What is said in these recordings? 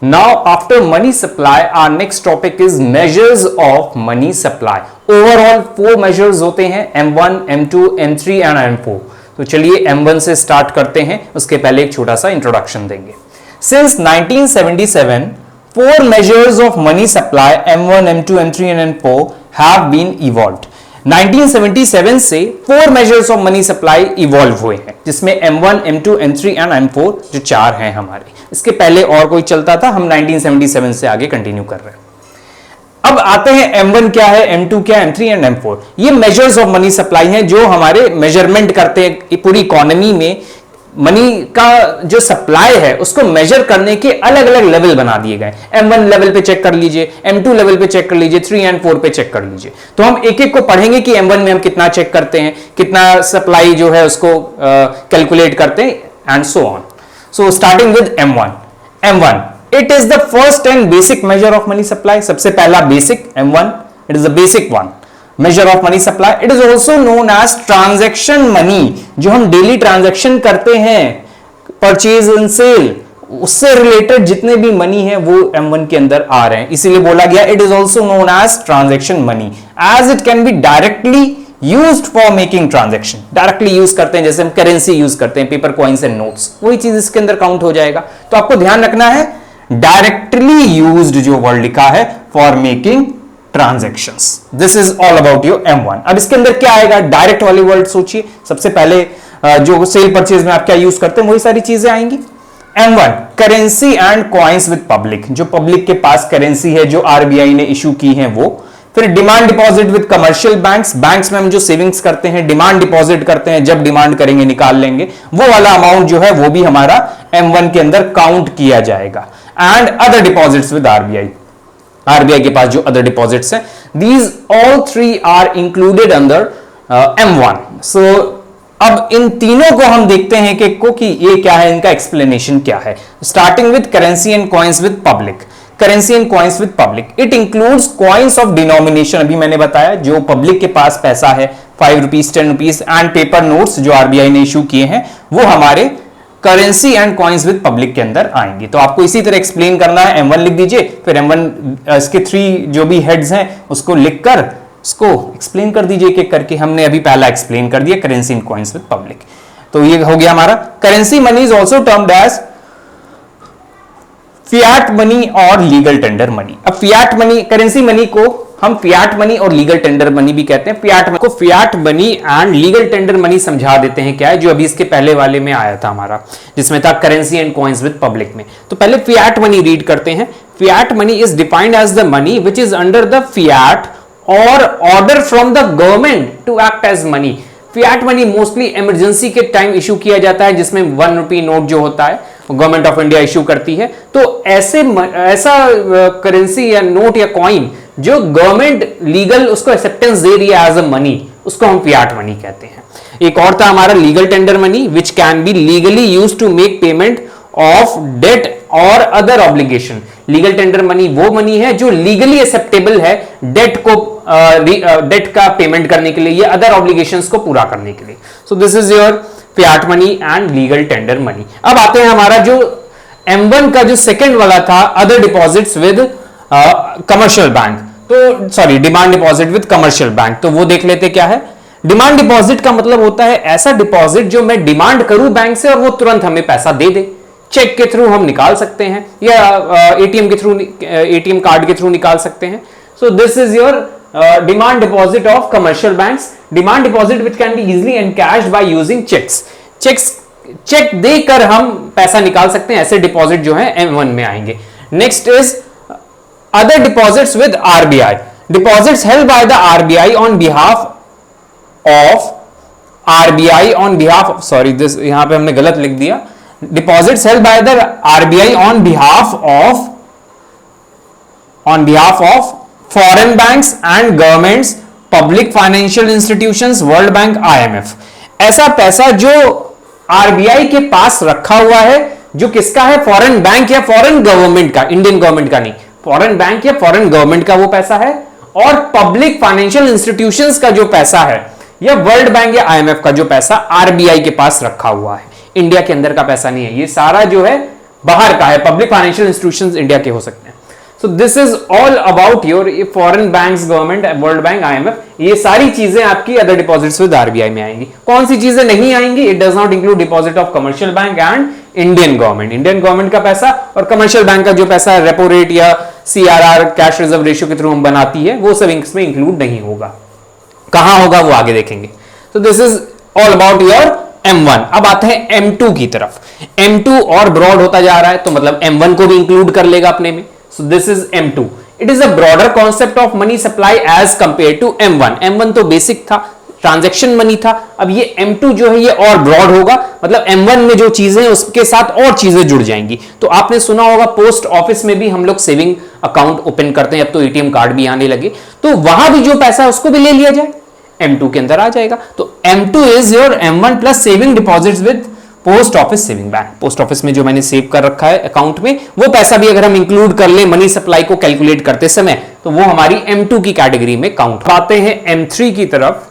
Now, after money supply, our next topic is measures of money supply. Overall 4 measures होते हैं, M1, M2, M3 and M4. तो चलिए M1 से start करते हैं, उसके पहले एक छोटा सा इंट्रोडक्शन देंगे. Since 1977, 4 measures of money supply M1, M2, M3 and M4 have been evolved. 1977 से 4 measures of money supply evolve हुए हैं, जिसमें M1, M2, M3 and M4 जो 4 हैं हमारे. इसके पहले और कोई चलता था, हम 1977 से आगे कंटिन्यू कर रहे हैं. अब आते हैं M1 क्या है, M2 क्या है, M3 एंड M4. ये मेजर्स ऑफ मनी सप्लाई हैं जो हमारे मेजरमेंट करते हैं पूरी इकोनॉमी में मनी का जो सप्लाई है उसको मेजर करने के अलग अलग लेवल बना दिए गए. M1 लेवल पे चेक कर लीजिए, M2 लेवल पे चेक कर लीजिए, 3 एंड 4 पे चेक कर लीजिए. तो हम एक एक को पढ़ेंगे कि M1 में हम कितना चेक करते हैं, कितना सप्लाई जो है उसको कैलकुलेट करते हैं and so on. So starting with M1, it is the first and basic measure of money supply. सबसे पहला basic M1, it is the basic one measure of money supply. It is also known as transaction money, जो हम daily transaction करते हैं, purchase and sale, उससे related जितने भी money है वो M1 के अंदर आ रहे हैं, इसीलिए बोला गया it is also known as transaction money, as it can be directly used for making transaction. Directly use करते हैं, जैसे हम करेंसी यूज करते हैं, पेपर कॉइन्स एंड नोट्स, वही चीज इसके अंदर काउंट हो जाएगा. तो आपको ध्यान रखना है डायरेक्टली यूज्ड जो वर्ड लिखा है for making transactions. This is all about your M1. अब इसके अंदर क्या आएगा, डायरेक्ट वाले वर्ड सोचिए. सबसे पहले जो सेल परचेज में आप क्या यूज करते हैं वही सारी चीजें आएंगी. M1 currency and coins with public, जो पब्लिक के पास करेंसी है जो RBI ने इशू की है वो. फिर demand deposit with commercial banks, banks में हम जो सेविंग्स करते हैं, डिमांड डिपॉजिट करते हैं, जब डिमांड करेंगे निकाल लेंगे, वो वाला अमाउंट जो है वो भी हमारा M1 के अंदर काउंट किया जाएगा. And other deposits with RBI के पास जो अदर डिपॉजिट्स हैं, these all 3 are included under M1. So अब इन तीनों को हम देखते हैं कि ये क्या है, इनका एक्सप्लेनेशन क्या है. Starting with currency and coins with public. Currency and coins with public, it includes coins of denomination, अभी मैंने बताया जो पब्लिक के पास पैसा है, 5 rupees, 10 rupees and paper notes जो RBI ने इशू किए हैं वो हमारे currency and coins with public के अंदर आएंगे. तो आपको इसी तरह एक्सप्लेन करना है. M1 लिख दीजिए, फिर M1 इसके 3 जो भी हेड्स हैं उसको लिखकर उसको एक्सप्लेन कर दीजिए एक एक करके. हमने अभी पहला एक्सप्लेन कर दिया, currency and coins with public. तो ये हो गया हमारा. Currency money is also termed as fiat money और लीगल टेंडर मनी. अब फियाट मनी, करेंसी मनी को हम फियाट मनी और लीगल टेंडर मनी भी कहते हैं. Fiat money and legal tender money समझा देते हैं क्या है, जो अभी इसके पहले वाले में आया था हमारा, जिसमें था currency and coins with public में. तो पहले फियाट मनी रीड करते हैं. Fiat money is defined as the money which is under the fiat और order from the government to act as money. Fiat money mostly emergency के time issue किया जाता है, जिसमें 1 रुपी नोट जो होता है गवर्नमेंट ऑफ इंडिया इशू करती है. तो ऐसा करेंसी या नोट या कॉइन जो गवर्नमेंट लीगल उसको एक्सेप्टेंस दे रही है एज अ मनी, उसको हम फियाट मनी कहते हैं. एक और था हमारा legal tender money, which can be legally used to make payment of debt और other obligation. Legal tender money वो मनी है जो लीगली एक्सेप्टेबल है डेट को डेट का पेमेंट करने के लिए या अदर ऑब्लिगेशंस को पूरा करने के लिए. सो this is your Fiat money and legal tender money. अब आते हैं हमारा जो M1 का जो सेकंड वाला था, other deposits with commercial bank. तो sorry, demand deposit with commercial bank. तो वो देख लेते क्या है. डिमांड डिपॉजिट का मतलब होता है ऐसा डिपॉजिट जो मैं डिमांड करूं बैंक से और वो तुरंत हमें पैसा दे दे. चेक के थ्रू हम निकाल सकते हैं या ATM के थ्रू, ATM कार्ड के थ्रू निकाल सकते हैं. सो this is your demand deposit of commercial banks. Demand deposit which can be easily encashed by using checks. Cheque देकर हम पैसा निकाल सकते हैं. ऐसे डिपॉजिट जो है M1 में आएंगे. Next is other deposits with RBI. Deposits held by the RBI on behalf of sorry, this यहां पे हमने गलत लिख दिया. Deposits held by the RBI on behalf of foreign banks and governments, public financial institutions, world bank, IMF. ऐसा पैसा जो RBI के पास रखा हुआ है, जो किसका है, फॉरेन बैंक या फॉरेन गवर्नमेंट का, इंडियन गवर्नमेंट का नहीं, फॉरेन बैंक या फॉरेन गवर्नमेंट का वो पैसा है. और पब्लिक फाइनेंशियल इंस्टीट्यूशंस का जो पैसा है या वर्ल्ड बैंक या IMF का जो पैसा RBI के पास रखा हुआ है, इंडिया के अंदर का पैसा नहीं है. ये सारा जो है बाहर का है, पब्लिक फाइनेंशियल इंस्टीट्यूशंस इंडिया के हो सकते हैं। सो this is all about your foreign banks, government, world bank, IMF, ये सारी चीजें आपकी अदर डिपॉजिट्स विद RBI में आएंगी। कौन सी चीजें नहीं आएंगी? It does not include deposit of commercial bank and Indian government. Indian government का पैसा और कमर्शियल बैंक का जो पैसा रेपो रेट या CRR, कैश रिजर्व रेशियो के थ्रू हम बनाती है, वो सब इसमें इंक्लूड नहीं होगा। कहां होगा वो आगे देखेंगे। तो this is all about your M1। अब आते हैं M2 की तरफ। M2 और ब्रॉड होता जा रहा है, तो मतलब M1 को भी इंक्लूड कर लेगा अपने में। So this is M2। It is a broader concept of money supply as compare to M1। M1 तो बेसिक था, ट्रांजैक्शन मनी था। अब ये M2 जो है ये और ब्रॉड होगा, मतलब M1 में जो चीजें हैं उसके साथ और चीजें जुड़ जाएंगी। तो आपने सुना होगा पोस्ट ऑफिस में भी हम लोग सेविंग अकाउंट ओपन करते हैं, अब तो ATM कार्ड भी आने लगे, तो वहां भी जो पैसा है उसको भी ले लिया जाए, M2 के अंदर आ जाएगा। तो M2 is your M1 plus saving deposits with post office saving bank. Post office में जो मैंने सेव कर रखा है अकाउंट में, वो पैसा भी अगर हम इंक्लूड कर ले मनी सप्लाई को कैलकुलेट करते समय, तो वो हमारी M2 की कैटेगरी में काउंट। आते हैं M3 की तरफ।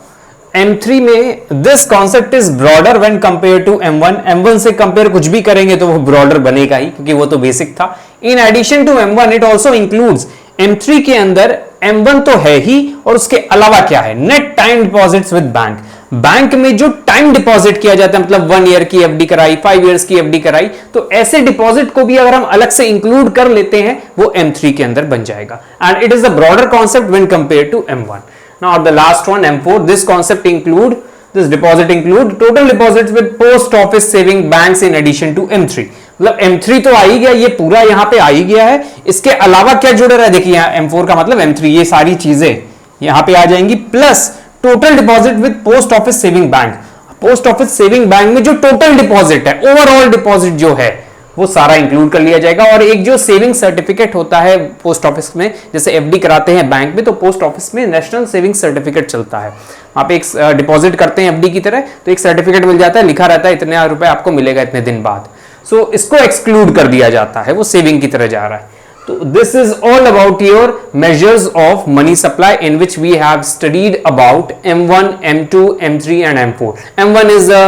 M3 में this concept is broader when compare to M1। M1 से कंपेयर कुछ भी करेंगे तो वो ब्रॉडर बनेगा ही, क्योंकि वो तो बेसिक था। In addition to M1 it also includes, M3 के अंदर M1 तो है ही, और उसके अलावा क्या है? Net time deposits with bank. Bank में जो टाइम डिपॉजिट किया जाता है, मतलब 1 ईयर की FD कराई, 5 इयर्स की FD कराई, तो ऐसे डिपॉजिट को भी अगर हम अलग से इंक्लूड कर लेते हैं, वो M3 के अंदर बन जाएगा। And it is a broader concept when compare to M1। Now the last one M4, this concept include, this deposit include total deposits with post office saving banks in addition to M3। मतलब M3 तो आ ही गया, ये पूरा यहां पे आ ही गया है, इसके अलावा क्या जुड़ रहा है देखिए, यहां M4 का मतलब M3, ये सारी चीजें यहां पे आ जाएंगी, plus total deposit with post office saving bank. Post office saving bank में जो टोटल डिपॉजिट है, ओवरऑल डिपॉजिट जो है, वो सारा इंक्लूड कर लिया जाएगा। और एक जो सेविंग सर्टिफिकेट होता है पोस्ट ऑफिस में, जैसे FD कराते हैं बैंक में, तो पोस्ट ऑफिस में नेशनल सेविंग सर्टिफिकेट चलता है। वहां पे एक डिपॉजिट करते हैं FD की तरह, तो एक सर्टिफिकेट मिल जाता है, लिखा रहता है इतने रुपए आपको मिलेगा इतने दिन बाद। सो इसको एक्सक्लूड कर दिया जाता है, वो सेविंग की तरह जा रहा है। तो this is all about your measures of money supply in which we have studied about M1, M2, M3 and M4. M1 is a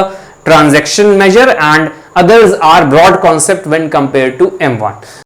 transaction measure and others are broad concept when compared to M1.